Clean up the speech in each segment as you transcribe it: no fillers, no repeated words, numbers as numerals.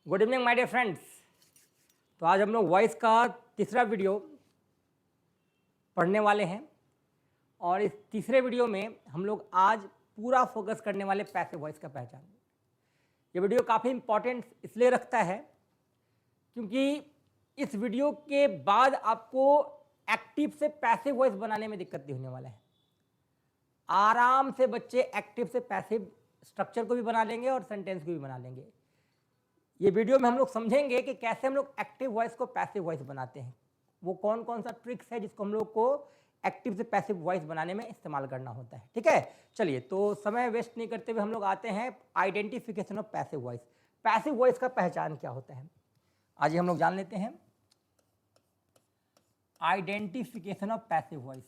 Good evening my dear friends. तो आज हम लोग वॉइस का तीसरा वीडियो पढ़ने वाले हैं और इस तीसरे वीडियो में हम लोग आज पूरा फोकस करने वाले पैसिव वॉइस का पहचान। ये वीडियो काफ़ी इंपॉर्टेंट इसलिए रखता है क्योंकि इस वीडियो के बाद आपको एक्टिव से पैसिव वॉइस बनाने में दिक्कत नहीं होने वाला है। आराम से बच्चे एक्टिव से पैसिव स्ट्रक्चर को भी बना लेंगे और सेंटेंस को भी बना लेंगे। ये वीडियो में हम लोग समझेंगे कि कैसे हम लोग एक्टिव वॉइस को पैसिव वॉइस बनाते हैं, वो कौन कौन सा ट्रिक्स है जिसको हम लोग को एक्टिव से पैसिव वॉइस बनाने में इस्तेमाल करना होता है। ठीक है, चलिए तो समय वेस्ट नहीं करते हुए हम लोग आते हैं identification of passive voice. Passive voice का पहचान क्या होता है आज ये हम लोग जान लेते हैं। Identification of passive voice.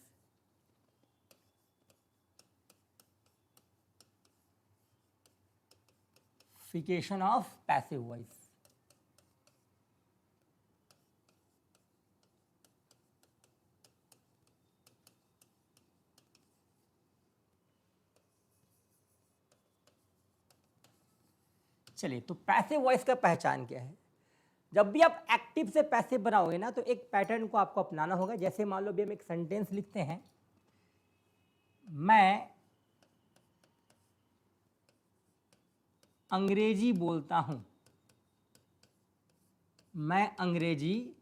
Fication of passive voice। चलिए तो पैसिव वॉइस का पहचान क्या है। जब भी आप एक्टिव से पैसिव बनाओगे ना तो एक पैटर्न को आपको अपनाना होगा। जैसे मान लो भी हम एक सेंटेंस लिखते हैं, मैं अंग्रेजी बोलता हूं। मैं अंग्रेजी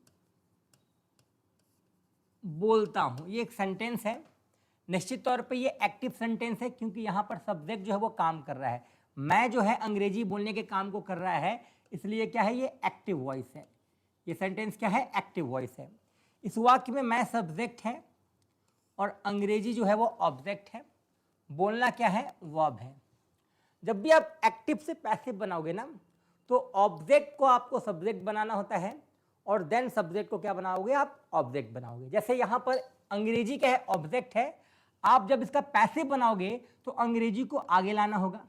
बोलता हूं, ये एक सेंटेंस है। निश्चित तौर पे ये एक्टिव सेंटेंस है क्योंकि यहां पर सब्जेक्ट जो है वो काम कर रहा है। मैं जो है अंग्रेजी बोलने के काम को कर रहा है, इसलिए क्या है ये एक्टिव वॉइस है। ये सेंटेंस क्या है, एक्टिव वॉइस है। इस वाक्य में मैं सब्जेक्ट है और अंग्रेजी जो है वो ऑब्जेक्ट है, बोलना क्या है, वर्ब है। जब भी आप एक्टिव से पैसिव बनाओगे ना तो ऑब्जेक्ट को आपको सब्जेक्ट बनाना होता है और देन सब्जेक्ट को क्या बनाओगे, आप ऑब्जेक्ट बनाओगे। जैसे यहाँ पर अंग्रेजी क्या है, ऑब्जेक्ट है। आप जब इसका पैसिव बनाओगे तो अंग्रेजी को आगे लाना होगा।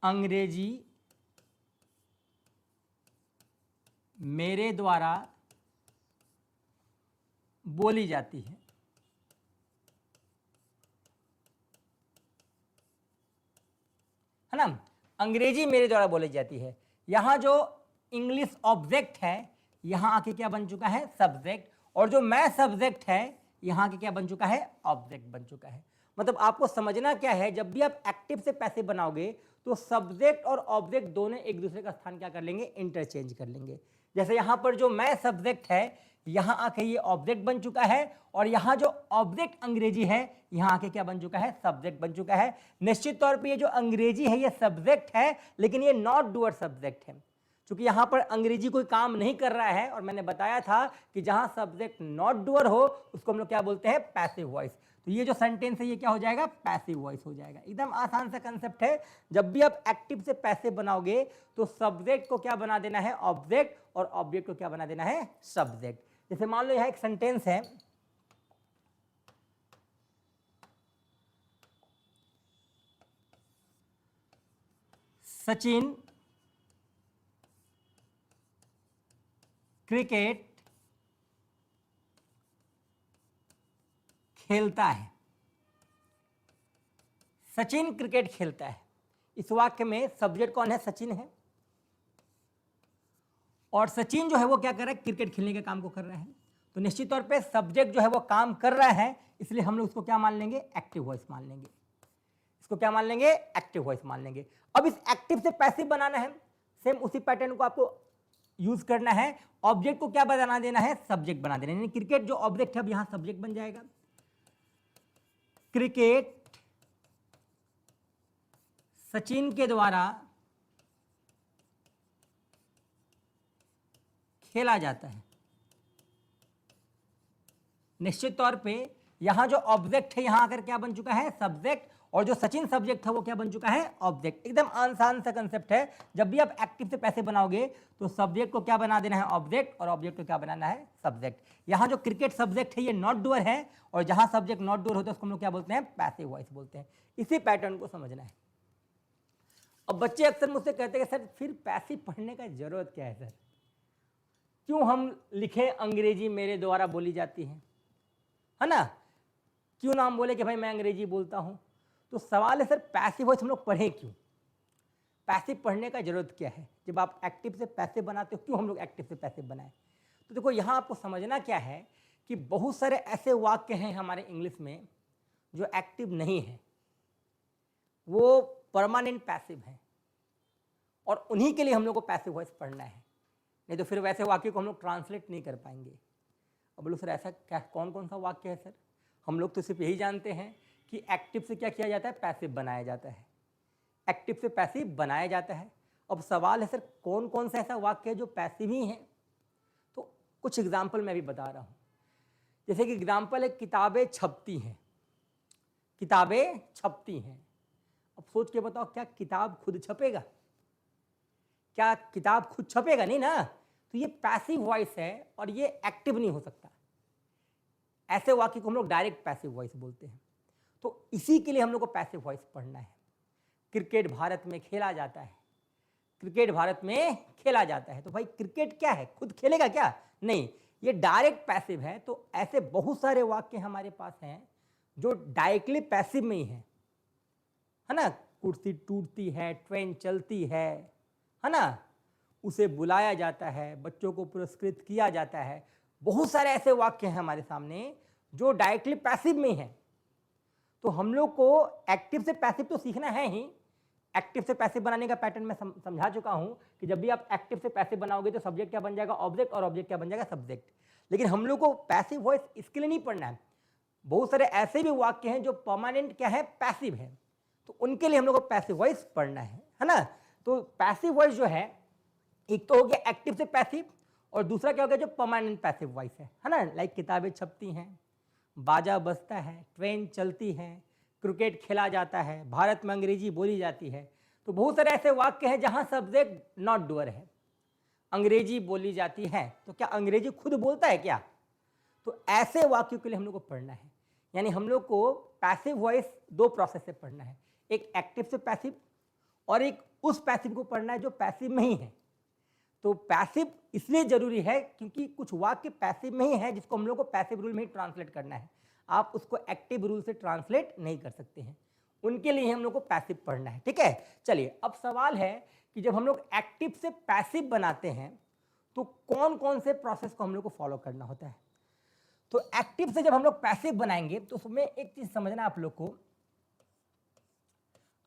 अंग्रेजी मेरे द्वारा बोली जाती है ना। अंग्रेजी मेरे द्वारा बोली जाती है। यहां जो इंग्लिश ऑब्जेक्ट है यहां आके क्या बन चुका है, सब्जेक्ट। और जो मैं सब्जेक्ट है यहां आके क्या बन चुका है, ऑब्जेक्ट बन चुका है। मतलब आपको समझना क्या है, जब भी आप एक्टिव से पैसिव बनाओगे तो सब्जेक्ट और ऑब्जेक्ट दोनों एक दूसरे का स्थान क्या कर लेंगे, इंटरचेंज कर लेंगे। जैसे यहां पर जो मैं सब्जेक्ट है यहां आके ये ऑब्जेक्ट बन चुका है और यहां जो ऑब्जेक्ट अंग्रेजी है यहां आके क्या बन चुका है, सब्जेक्ट बन चुका है। निश्चित तौर पे ये जो अंग्रेजी है ये सब्जेक्ट है लेकिन ये नॉट डूअर सब्जेक्ट है, क्योंकि यहां पर अंग्रेजी कोई काम नहीं कर रहा है। और मैंने बताया था कि जहां सब्जेक्ट नॉट डूअर हो उसको हम लोग क्या बोलते हैं, पैसिव वॉइस। तो ये जो सेंटेंस है ये क्या हो जाएगा, पैसिव वॉइस हो जाएगा। एकदम आसान सा कंसेप्ट है। जब भी आप एक्टिव से पैसिव बनाओगे तो सब्जेक्ट को क्या बना देना है, ऑब्जेक्ट, और ऑब्जेक्ट को क्या बना देना है, सब्जेक्ट। जैसे मान लो यहां एक सेंटेंस है, सचिन क्रिकेट खेलता है। सचिन क्रिकेट खेलता है। इस वाक्य में सब्जेक्ट कौन है, सचिन है। और सचिन जो है वो क्या कर रहा है, क्रिकेट खेलने के काम को कर रहा है। तो निश्चित तौर पे सब्जेक्ट जो है वो काम कर रहा है, इसलिए हम लोग उसको क्या मान लेंगे, एक्टिव वॉइस मान लेंगे। इसको क्या मान लेंगे, एक्टिव वॉइस मान लेंगे। अब इस एक्टिव से पैसिव बनाना है, सेम उसी पैटर्न को आपको यूज करना है। ऑब्जेक्ट को क्या बना देना है, सब्जेक्ट बना देना है। क्रिकेट जो ऑब्जेक्ट है अब यहां सब्जेक्ट बन जाएगा। क्रिकेट सचिन के द्वारा खेला जाता है। निश्चित तौर पे यहां जो ऑब्जेक्ट है यहां आकर क्या बन चुका है, सब्जेक्ट, और जो सचिन सब्जेक्ट है वो क्या बन चुका है, ऑब्जेक्ट। एकदम आसान सा कंसेप्ट है। जब भी आप एक्टिव से पैसिव बनाओगे तो सब्जेक्ट को क्या बना देना है, ऑब्जेक्ट, और ऑब्जेक्ट को क्या बनाना है, सब्जेक्ट। यहां जो क्रिकेट सब्जेक्ट है ये नॉट डूअर है और जहां सब्जेक्ट नॉट डूअर होता है उसको हम लोग क्या बोलते हैं, पैसिव वॉइस बोलते हैं। इसी पैटर्न को समझना है। अब बच्चे अक्सर मुझसे कहते हैं सर फिर पैसिव पढ़ने का जरूरत क्या है, सर क्यों हम लिखें अंग्रेजी मेरे द्वारा बोली जाती है ना, क्यों ना हम बोले कि भाई मैं अंग्रेजी बोलता हूं। तो सवाल है सर पैसिव वॉइस हम लोग पढ़ें क्यों, पैसिव पढ़ने का जरूरत क्या है, जब आप एक्टिव से पैसिव बनाते हो क्यों हम लोग एक्टिव से पैसिव बनाएं। तो देखो यहाँ आपको समझना क्या है कि बहुत सारे ऐसे वाक्य हैं हमारे इंग्लिश में जो एक्टिव नहीं है, वो परमानेंट पैसिव है, और उन्हीं के लिए हम लोग को पैसिव वॉइस पढ़ना है, नहीं तो फिर वैसे वाक्य को हम लोग ट्रांसलेट नहीं कर पाएंगे। अब बोलो सर ऐसा क्या, कौन कौन सा वाक्य है सर, हम लोग तो सिर्फ यही जानते हैं कि एक्टिव से क्या किया जाता है, पैसिव बनाया जाता है, एक्टिव से पैसिव बनाया जाता है। अब सवाल है सर कौन कौन सा ऐसा वाक्य है जो पैसिव ही है, तो कुछ एग्जाम्पल मैं भी बता रहा हूँ। जैसे कि एग्जाम्पल है किताबें छपती हैं, किताबें छपती हैं। अब सोच के बताओ क्या किताब खुद छपेगा, क्या किताब खुद छपेगा, नहीं ना, तो ये पैसिव वॉइस है और ये एक्टिव नहीं हो सकता। ऐसे वाक्य को हम लोग डायरेक्ट पैसिव वॉइस बोलते हैं। तो इसी के लिए हम लोग को पैसिव वॉइस पढ़ना है। क्रिकेट भारत में खेला जाता है, क्रिकेट भारत में खेला जाता है, तो भाई क्रिकेट क्या है, खुद खेलेगा क्या, नहीं, ये डायरेक्ट पैसिव है। तो ऐसे बहुत सारे वाक्य हमारे पास हैं जो डायरेक्टली पैसिव में ही है ना, कुर्सी टूटती है, ट्रेन चलती है ना, उसे बुलाया जाता है, बच्चों को पुरस्कृत किया जाता है। बहुत सारे ऐसे वाक्य हैं हमारे सामने जो डायरेक्टली पैसिव में हैं। तो हम लोग को एक्टिव से पैसिव तो सीखना है ही। एक्टिव से पैसिव बनाने का पैटर्न मैं समझा चुका हूं कि जब भी आप एक्टिव से पैसिव बनाओगे तो सब्जेक्ट क्या बन जाएगा, ऑब्जेक्ट, और ऑब्जेक्ट क्या बन जाएगा, सब्जेक्ट। लेकिन हम लोग को पैसिव वॉइस इसके लिए नहीं पढ़ना है। बहुत सारे ऐसे भी वाक्य हैं जो परमानेंट क्या है, पैसिव है, तो उनके लिए हम लोग को पैसिव वॉइस पढ़ना है ना। तो पैसिव वॉइस जो है, एक तो हो गया एक्टिव से पैसिव, और दूसरा क्या हो गया जो परमानेंट पैसिव वॉइस है ना। लाइक किताबें छपती हैं, बाजा बजता है, ट्रेन चलती है, क्रिकेट खेला जाता है, भारत में अंग्रेजी बोली जाती है। तो बहुत सारे ऐसे वाक्य हैं जहां सब्जेक्ट नॉट डूअर है। अंग्रेजी बोली जाती है, तो क्या अंग्रेजी खुद बोलता है क्या, तो ऐसे वाक्यों के लिए हम लोग को पढ़ना है। यानी हम लोग को पैसिव वॉइस दो प्रोसेस से पढ़ना है, एक एक्टिव से पैसिव और एक उस पैसिव को पढ़ना है जो पैसिव में ही है। तो पैसिव इसलिए जरूरी है क्योंकि कुछ वाक्य पैसिव में ही है जिसको हम लोग को पैसिव रूल में ही ट्रांसलेट करना है। आप उसको एक्टिव रूल से ट्रांसलेट नहीं कर सकते हैं, उनके लिए हम लोग को पैसिव पढ़ना है। ठीक है, चलिए अब सवाल है कि जब हम लोग एक्टिव से पैसिव बनाते हैं तो कौन कौन से प्रोसेस को हम लोग को फॉलो करना होता है। तो एक्टिव से जब हम लोग पैसिव बनाएंगे तो उसमें एक चीज समझना आप लोग को,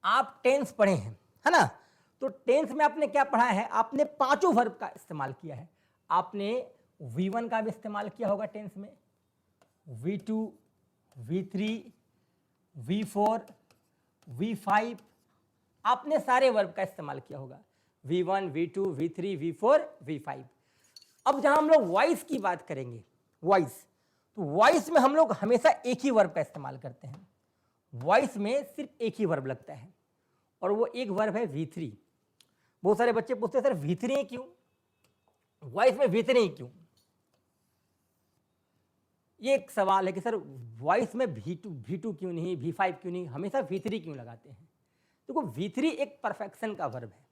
आप टेंस पढ़े हैं है ना, तो टेंस में आपने क्या पढ़ा है, आपने पांचों वर्ब का इस्तेमाल किया है। आपने V1 का भी इस्तेमाल किया होगा टेंस में, V2, V3, V4, V5, आपने सारे वर्ब का इस्तेमाल किया होगा, V1, V2, V3, V4, V5। अब जहां हम लोग वॉइस की बात करेंगे, वॉइस, तो वॉइस में हम लोग हमेशा एक ही वर्ब का इस्तेमाल करते हैं। वॉइस में सिर्फ एक ही वर्ब लगता है और वो एक वर्ब है V3। बहुत सारे बच्चे पूछते हैं सर V3 क्यों, वॉइस में V3 क्यों। ये एक सवाल है कि सर वॉइस में V2 क्यों नहीं, V5 क्यों नहीं, हमेशा V3 क्यों लगाते हैं। देखो V3 एक परफेक्शन का वर्ब है,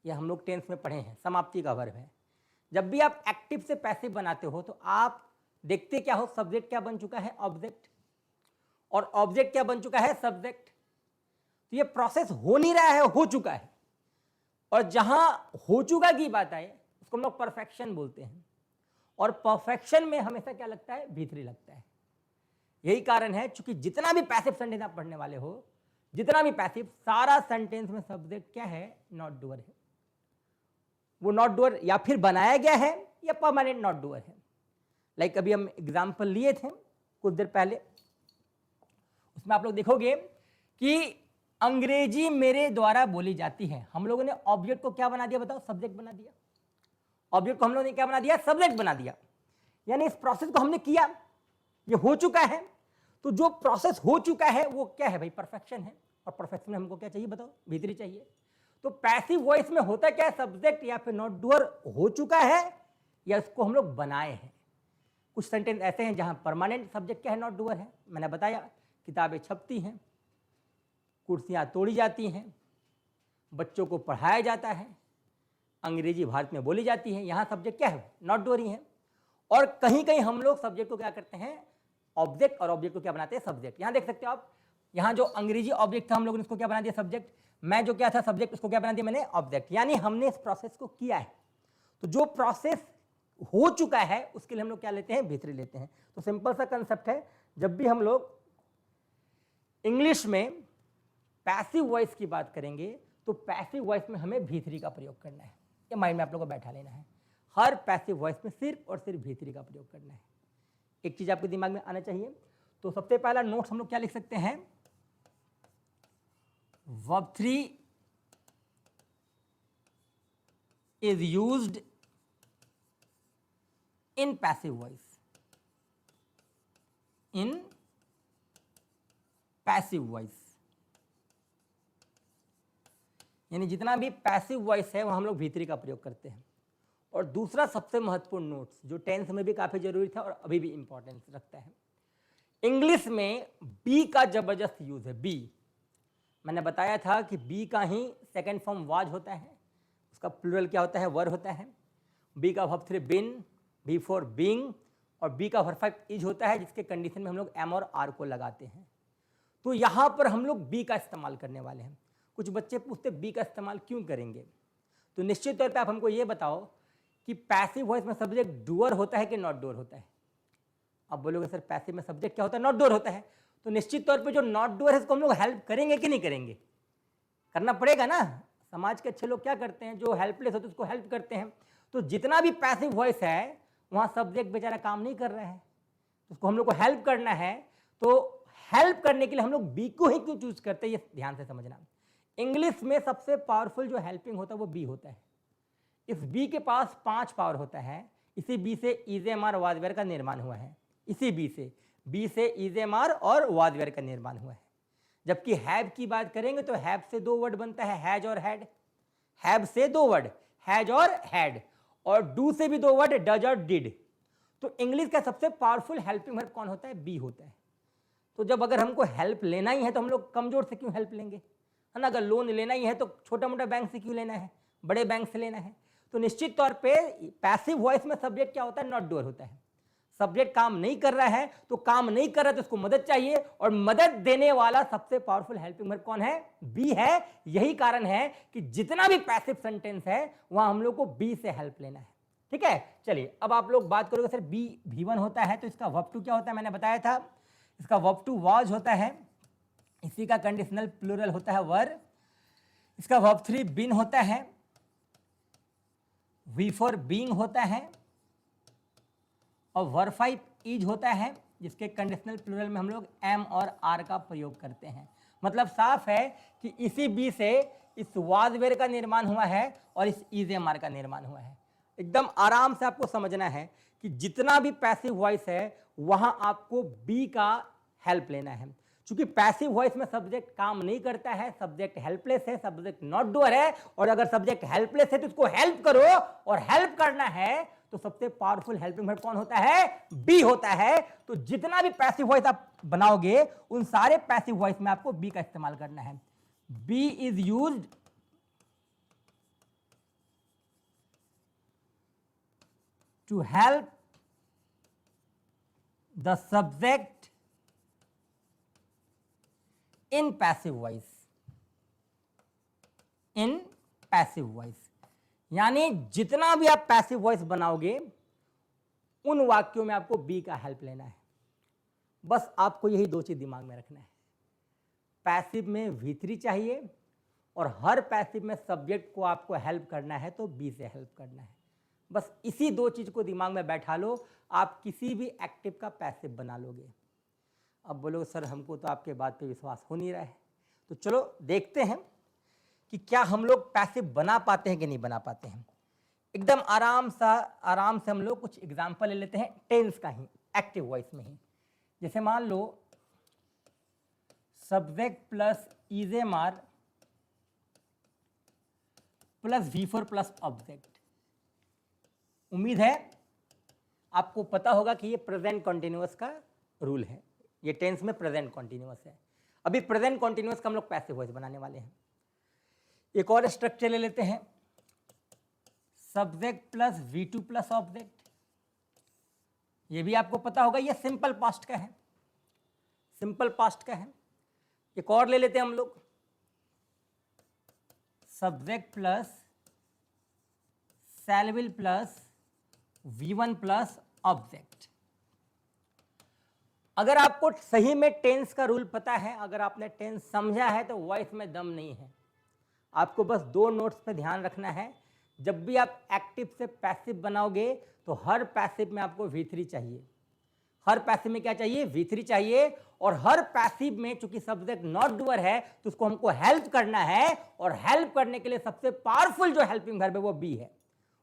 यह हम लोग टेंस में पढ़े हैं, समाप्ति का वर्ब है। जब भी आप एक्टिव से पैसिव बनाते हो तो आप देखते क्या हो, सब्जेक्ट क्या बन चुका है, ऑब्जेक्ट, और ऑब्जेक्ट क्या बन चुका है, सब्जेक्ट। तो ये प्रोसेस हो नहीं रहा है, हो चुका है, और जहां हो चुका की बात आए उसको हम लोग परफेक्शन बोलते हैं, और परफेक्शन में हमेशा क्या लगता है, V3 लगता है। यही कारण है चूंकि जितना भी पैसिव सेंटेंस आप पढ़ने वाले हो, जितना भी पैसिव, सारा सेंटेंस में सब्जेक्ट क्या है, नॉट डूअर है। वो नॉट डूअर या फिर बनाया गया है या परमानेंट नॉट डूअर है। लाइक अभी हम एग्जाम्पल लिए थे कुछ देर पहले, उसमें आप लोग देखोगे कि अंग्रेजी मेरे द्वारा बोली जाती है, हम लोगों ने ऑब्जेक्ट को क्या बना दिया, बताओ, सब्जेक्ट बना दिया। ऑब्जेक्ट को हम लोगों ने क्या बना दिया, सब्जेक्ट बना दिया। यानी इस प्रोसेस को हमने किया, ये हो चुका है। तो जो प्रोसेस हो चुका है वो क्या है भाई, परफेक्शन है। और परफेक्शन में हमको क्या चाहिए, बताओ, V3 चाहिए। तो पैसिव वॉइस में होता क्या है, सब्जेक्ट या फिर नॉट डूअर हो चुका है या इसको हम लोग बनाए हैं। कुछ सेंटेंस ऐसे हैं जहां परमानेंट सब्जेक्ट क्या है, नॉट डूअर है। मैंने बताया किताबें छपती हैं, कुर्सियां तोड़ी जाती हैं, बच्चों को पढ़ाया जाता है, अंग्रेजी भारत में बोली जाती है, यहाँ सब्जेक्ट क्या है, नॉट डूअर ही है। और कहीं कहीं हम लोग सब्जेक्ट को क्या करते हैं, ऑब्जेक्ट, और ऑब्जेक्ट को क्या बनाते हैं, सब्जेक्ट। यहाँ देख सकते हो आप, यहाँ जो अंग्रेजी ऑब्जेक्ट था हम लोगों ने इसको क्या बना दिया सब्जेक्ट, मैं जो क्या था सब्जेक्ट उसको क्या बना दिया मैंने ऑब्जेक्ट, यानी हमने इस प्रोसेस को किया है। तो जो प्रोसेस हो चुका है उसके लिए हम लोग क्या लेते हैं, भीतरी लेते हैं। तो सिंपल सा कंसेप्ट है, जब भी हम लोग इंग्लिश में पैसिव वॉइस की बात करेंगे तो पैसिव वॉइस में हमें भीतरी का प्रयोग करना है। ये माइंड में आप लोगों को बैठा लेना है, हर पैसिव वॉइस में सिर्फ और सिर्फ भीतरी का प्रयोग करना है। एक चीज आपके दिमाग में आना चाहिए। तो सबसे पहला नोट्स हम लोग क्या लिख सकते हैं, verb 3 is used in passive voice, in passive voice, यानी जितना भी पैसिव वॉइस है वो हम लोग भीतरी का प्रयोग करते हैं। और दूसरा सबसे महत्वपूर्ण नोट्स जो टेंस में भी काफी जरूरी था और अभी भी इंपॉर्टेंस रखता है, इंग्लिश में बी का जबरदस्त यूज है। बी मैंने बताया था कि बी का ही सेकेंड फॉर्म वाज होता है, उसका प्लूरल क्या होता है, वर होता है। बी का verb 3 been, B for being, और बी का वर्ब 5 इज होता है, जिसके कंडीशन में हम लोग एम और आर को लगाते हैं। तो यहाँ पर हम लोग बी का इस्तेमाल करने वाले हैं। कुछ बच्चे पूछते बी का इस्तेमाल क्यों करेंगे, तो निश्चित तौर पे आप हमको ये बताओ कि पैसिव वॉइस में सब्जेक्ट डूअर होता है कि नॉट डूअर होता है। आप बोलोगे सर पैसिव में सब्जेक्ट क्या होता है, नॉट डूअर होता है। तो निश्चित तौर पे जो नॉट डूअर है उसको हम लोग हेल्प करेंगे कि नहीं करेंगे, करना पड़ेगा ना। समाज के अच्छे लोग क्या करते हैं, जो हेल्पलेस होते हैं उसको हेल्प करते हैं। तो जितना भी पैसिव वॉइस है वहाँ सब्जेक्ट बेचारा काम नहीं कर रहा है, उसको हम लोग को हेल्प करना है। तो हेल्प करने के लिए हम लोग बी को ही क्यों चूज करते हैं, ये ध्यान से समझना। इंग्लिश में सबसे पावरफुल जो हेल्पिंग होता है वो बी होता है। इस बी के पास 5 पावर होता है। इसी बी से इजेमार वाजवेयर का निर्माण हुआ है। इसी बी से इजेमार और वाजवेयर का निर्माण हुआ है। जबकि हैव की बात करेंगे तो हैव से 2 वर्ड बनता है, हैज और हैड। हैव से 2 वर्ड, हैज और हैड, और डू से भी 2 वर्ड, डज और डिड। तो इंग्लिश का सबसे पावरफुल हेल्पिंग वर्ब कौन होता है, बी होता है। तो जब अगर हमको हेल्प लेना ही है तो हम लोग कमजोर से क्यों हेल्प लेंगे, है ना। अगर लोन लेना ही है तो छोटा मोटा बैंक से क्यों लेना है, बड़े बैंक से लेना है। तो निश्चित तौर पे पैसिव वॉइस में सब्जेक्ट क्या होता है, नॉट डूअर होता है। सब्जेक्ट काम नहीं कर रहा है तो काम नहीं कर रहा तो उसको मदद चाहिए, और मदद देने वाला सबसे पावरफुल हेल्पिंग वर्ब कौन है, बी है। यही कारण है कि जितना भी पैसिव सेंटेंस है वहां हम लोग को बी से हेल्प लेना है। ठीक है, चलिए अब आप लोग बात करोगे सर बी V1 होता है तो इसका वर्ब 2 क्या होता है, मैंने बताया था इसका वर्ब 2 वाज होता है। इसी का कंडीशनल प्लूरल होता है वर। इसका वर्ब 3 बिन होता है, वी फॉर बीइंग होता है, और वर्ब 5 इज होता है, जिसके कंडीशनल प्लूरल में हम लोग एम और आर का प्रयोग करते हैं। मतलब साफ है कि इसी बी से इस वाजवेयर का निर्माण हुआ है और इस इजेमार का निर्माण हुआ है। एकदम आराम से आपको समझना है कि जितना भी पैसिव वॉइस है वहां आपको बी का हेल्प लेना है। क्योंकि पैसिव वॉइस में सब्जेक्ट काम नहीं करता है, सब्जेक्ट हेल्पलेस है, सब्जेक्ट नॉट डूअर है, और अगर सब्जेक्ट हेल्पलेस है तो उसको हेल्प करो, और हेल्प करना है तो सबसे पावरफुल हेल्पिंग वर्ब कौन होता है, बी होता है। तो जितना भी पैसिव वॉइस आप बनाओगे उन सारे पैसिव वॉइस में आपको बी का इस्तेमाल करना है। B is used to help the subject in passive voice, in passive voice. यानी जितना भी आप पैसिव वॉइस बनाओगे उन वाक्यों में आपको बी का हेल्प लेना है। बस आपको यही 2 चीज दिमाग में रखना है, पैसिव में V3 चाहिए, और हर पैसिव में सब्जेक्ट को आपको हेल्प करना है तो बी से हेल्प करना है। बस इसी 2 चीज को दिमाग में बैठा लो, आप किसी भी एक्टिव का पैसिव बना लोगे। अब बोलो सर हमको तो आपके बात पे विश्वास हो नहीं रहा है, तो चलो देखते हैं कि क्या हम लोग पैसिव बना पाते हैं कि नहीं बना पाते हैं। एकदम आराम से हम लोग कुछ एग्जाम्पल ले लेते हैं टेंस का ही, एक्टिव वॉइस में ही। जैसे मान लो subject plus is am are plus V4 plus object. उम्मीद है आपको पता होगा कि ये प्रेजेंट कॉन्टिन्यूअस का रूल है, ये टेंस में प्रेजेंट कॉन्टिन्यूअस है। अभी प्रेजेंट कॉन्टिन्यूअस का हम लोग पैसिव वॉइस बनाने वाले हैं। एक और स्ट्रक्चर ले लेते हैं, subject plus V2 plus object. ये भी आपको पता होगा, ये सिंपल पास्ट का है, सिंपल पास्ट का है। एक और ले लेते हैं हम लोग, subject plus shell will plus V1 plus object. अगर आपको सही में टेंस का रूल पता है, अगर आपने टेंस समझा है, तो वॉइस में दम नहीं है। आपको बस दो नोट्स पे ध्यान रखना है। जब भी आप एक्टिव से पैसिव बनाओगे तो हर पैसिव में आपको V3 चाहिए। हर पैसिव में क्या चाहिए? V3 चाहिए। और हर पैसिव में चूंकि सब्जेक्ट नॉट डूअर है तो उसको हमको हेल्प करना है, और हेल्प करने के लिए सबसे पावरफुल जो हेल्पिंग वर्ब है वो बी है।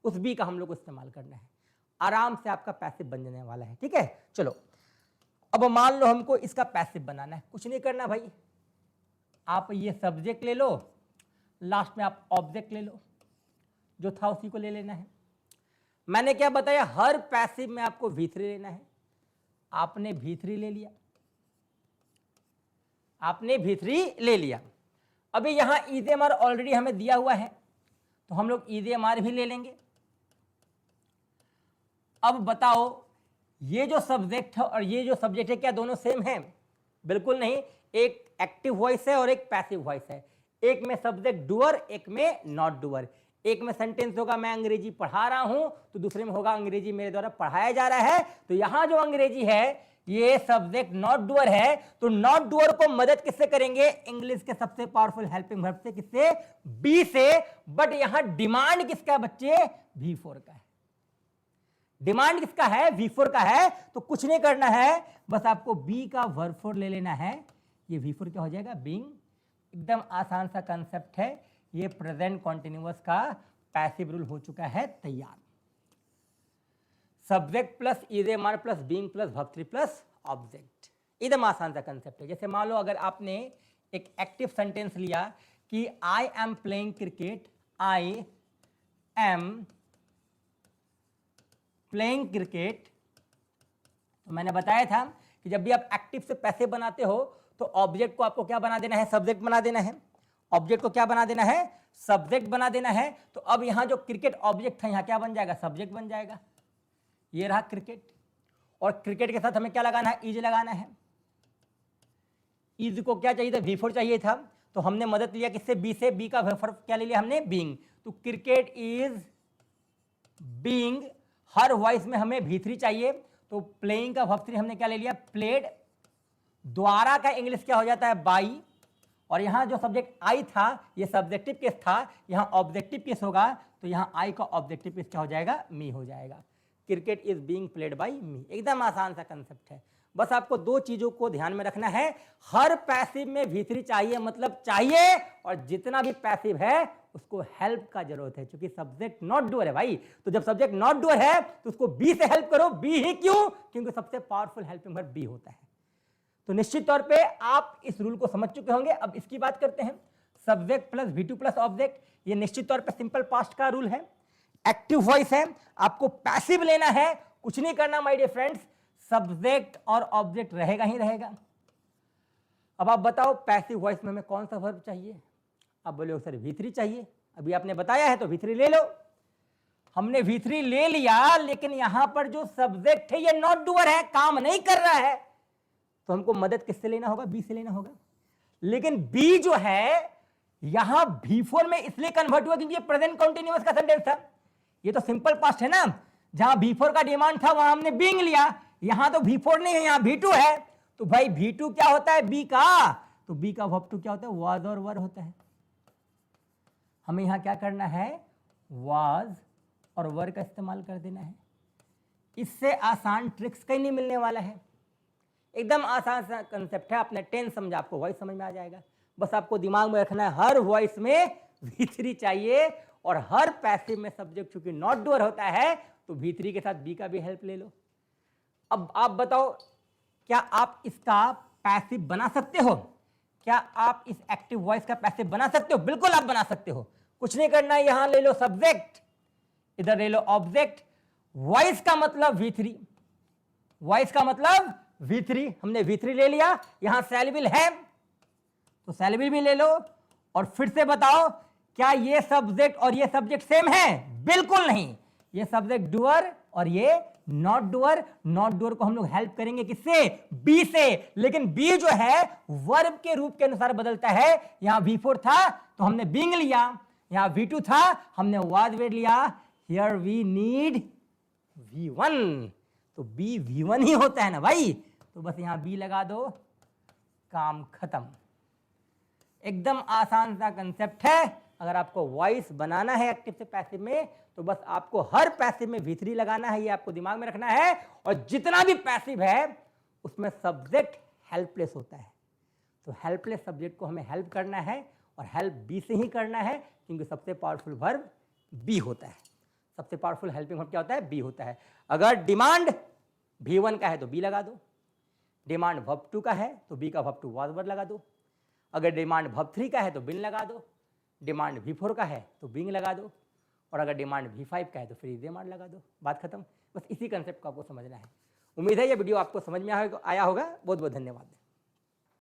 उस बी का हम लोग को इस्तेमाल करना है। आराम से आपका पैसिव बन जाने वाला है। ठीक है, चलो अब मान लो हमको इसका पैसिव बनाना है। कुछ नहीं करना भाई, आप ये सब्जेक्ट ले लो, लास्ट में आप ऑब्जेक्ट ले लो, जो था उसी को ले लेना है। मैंने क्या बताया? हर पैसिव में आपको V3 लेना है। आपने V3 ले लिया, आपने V3 ले लिया। अभी यहां EZMR ऑलरेडी हमें दिया हुआ है तो हम लोग EZMR भी ले लेंगे। अब बताओ, ये जो सब्जेक्ट है और ये जो सब्जेक्ट है क्या दोनों सेम हैं? बिल्कुल नहीं। एक एक्टिव वॉइस है और एक पैसिव वॉइस है। एक में सब्जेक्ट डूअर, एक में नॉट डूअर। एक में सेंटेंस होगा मैं अंग्रेजी पढ़ा रहा हूं, तो दूसरे में होगा अंग्रेजी मेरे द्वारा पढ़ाया जा रहा है। तो यहां जो अंग्रेजी है ये सब्जेक्ट नॉट डूअर है, तो नॉट डूअर को मदद किससे करेंगे? इंग्लिश के सबसे पावरफुल हेल्पिंग वर्ब से। किससे? बी से। बट यहां डिमांड किसका है बच्चे? V4 का है। डिमांड किसका है? V4 का है। तो कुछ नहीं करना है, बस आपको बी का वर्ब 4 ले लेना है। ये V4 क्या हो जाएगा? बीइंग। एकदम आसान सा कंसेप्ट है। ये प्रेजेंट कॉन्टिन्यूअस का पैसिव रूल हो चुका है तैयार। Subject plus EZMR plus being plus verb 3 plus object. एकदम आसान सा कंसेप्ट है। जैसे मान लो अगर आपने एक एक्टिव सेंटेंस लिया कि I am playing cricket, I am playing cricket, तो मैंने बताया था कि जब भी आप एक्टिव से पैसिव बनाते हो तो ऑब्जेक्ट को आपको क्या बना देना है? सब्जेक्ट बना देना है। ऑब्जेक्ट को क्या बना देना है? सब्जेक्ट बना देना है। तो अब यहां जो क्रिकेट ऑब्जेक्ट है, यहां क्या बन जाएगा? सब्जेक्ट बन जाएगा। ये रहा क्रिकेट, और क्रिकेट के साथ हमें क्या लगाना है? इज लगाना है। इज को क्या चाहिए था? V4 चाहिए था। तो हमने मदद लिया किससे? बी से। बी का वर्ब क्या ले लिया हमने? बीइंग। तो cricket is being. Her voice में हमें V3 चाहिए, तो प्लेइंग का वर्ब 3 हमने क्या ले लिया? प्लेड। द्वारा का इंग्लिश क्या हो जाता है? बाई। और यहां जो सब्जेक्ट आई था ये सब्जेक्टिव केस था, यहां ऑब्जेक्टिव केस होगा, तो यहां आई का ऑब्जेक्टिव केस क्या हो जाएगा? मी हो जाएगा। Cricket is being played by me. एकदम आसान सा कंसेप्ट है। बस आपको दो चीजों को ध्यान में रखना है। हर पैसिव में V3 चाहिए, मतलब चाहिए, और जितना भी पैसिव है उसको हेल्प का जरूरत है, क्योंकि सब्जेक्ट नॉट डूअर है भाई। तो जब सब्जेक्ट नॉट डूअर है तो उसको बी से हेल्प करो। बी ही क्यों? क्योंकि सबसे पावरफुल हेल्पिंग वर्ब बी होता है। तो निश्चित तौर पे आप इस रूल को समझ चुके होंगे। अब इसकी बात करते हैं, subject plus V2 plus object. ये निश्चित तौर पे सिंपल पास्ट का रूल है। एक्टिव वॉइस है, आपको पैसिव लेना है। कुछ नहीं करना माय डियर फ्रेंड्स, सब्जेक्ट और ऑब्जेक्ट रहेगा ही रहेगा। अब आप बताओ पैसिव वॉइस में हमें कौन सा वर्ब चाहिए? आप बोले सर V3 चाहिए। अभी आपने बताया है तो V3 ले लो। हमने V3 ले लिया, लेकिन यहां पर जो सब्जेक्ट है ये नॉट डूअर है, काम नहीं कर रहा है, तो हमको मदद किससे लेना होगा? बी से लेना होगा। लेकिन बी जो है यहां V4 में इसलिए कन्वर्ट हुआ क्योंकि ये प्रेजेंट कंटीन्यूअस का सेंटेंस था। ये तो सिंपल पास्ट है ना, जहां V4 का डिमांड था वहां हमने बीइंग लिया। यहां तो V4 नहीं है, यहां V2 है। तो भाई V2 क्या होता है? बी का। तो बी का वर्ब 2 क्या होता है? वाज और वर होता है। हमें यहां क्या करना है? वाज और वर का इस्तेमाल कर देना है। इससे आसान ट्रिक्स कहीं नहीं मिलने वाला है। एकदम आसान सा कंसेप्ट है। आपने 10 समझा, आपको वॉइस समझ में आ जाएगा। बस आपको दिमाग में रखना है हर वॉइस में V3 चाहिए, और हर पैसिव में सब्जेक्ट चूंकि नॉट डूअर होता है तो V3 के साथ बी का भी हेल्प ले लो। अब आप बताओ, क्या आप इसका पैसिव बना सकते हो? क्या आप इस एक्टिव वॉइस का पैसिव बना सकते हो? बिल्कुल आप बना सकते हो। कुछ नहीं करना है, यहां ले लो सब्जेक्ट, इधर ले लो ऑब्जेक्ट। वॉइस का मतलब V3, वॉइस का मतलब V3। हमने V3 ले लिया। यहां शैल विल है तो शैल विल भी ले लो। और फिर से बताओ, क्या ये सब्जेक्ट और ये सब्जेक्ट सेम है? बिल्कुल नहीं। ये सब्जेक्ट डूअर और ये नॉट डूअर, नॉट डूअर को हम लोग हेल्प करेंगे किससे, बी से, लेकिन बी जो है वर्ब के रूप के अनुसार बदलता है। यहां V4 था तो हमने बीइंग लिया, यहां V2 था हमने वाज वेड लिया, हियर वी नीड V1, तो बी V1 ही होता है ना भाई, तो बस यहां बी लगा दो, काम खत्म। एकदम आसान सा कंसेप्ट है। अगर आपको वॉइस बनाना है एक्टिव से पैसिव में तो बस आपको हर पैसिव में V3 लगाना है, ये आपको दिमाग में रखना है। और जितना भी पैसिव है उसमें सब्जेक्ट हेल्पलेस होता है, तो हेल्पलेस सब्जेक्ट को हमें हेल्प करना है और हेल्प बी से ही करना है, क्योंकि सबसे पावरफुल वर्ब बी होता है। सबसे पावरफुल हेल्पिंग वर्ब क्या होता है, बी होता है। अगर डिमांड V1 का है तो बी लगा दो, डिमांड वर्ब 2 का है तो बी का वर्ब 2 वाज वर्ब लगा दो, अगर डिमांड वर्ब 3 का है तो बिन लगा दो, डिमांड V4 का है तो बिंग लगा दो, और अगर डिमांड V5 का है तो फिर डिमांड लगा दो, बात खत्म। बस इसी कंसेप्ट को आपको समझना है। उम्मीद है ये वीडियो आपको समझ में आया होगा। बहुत बहुत धन्यवाद।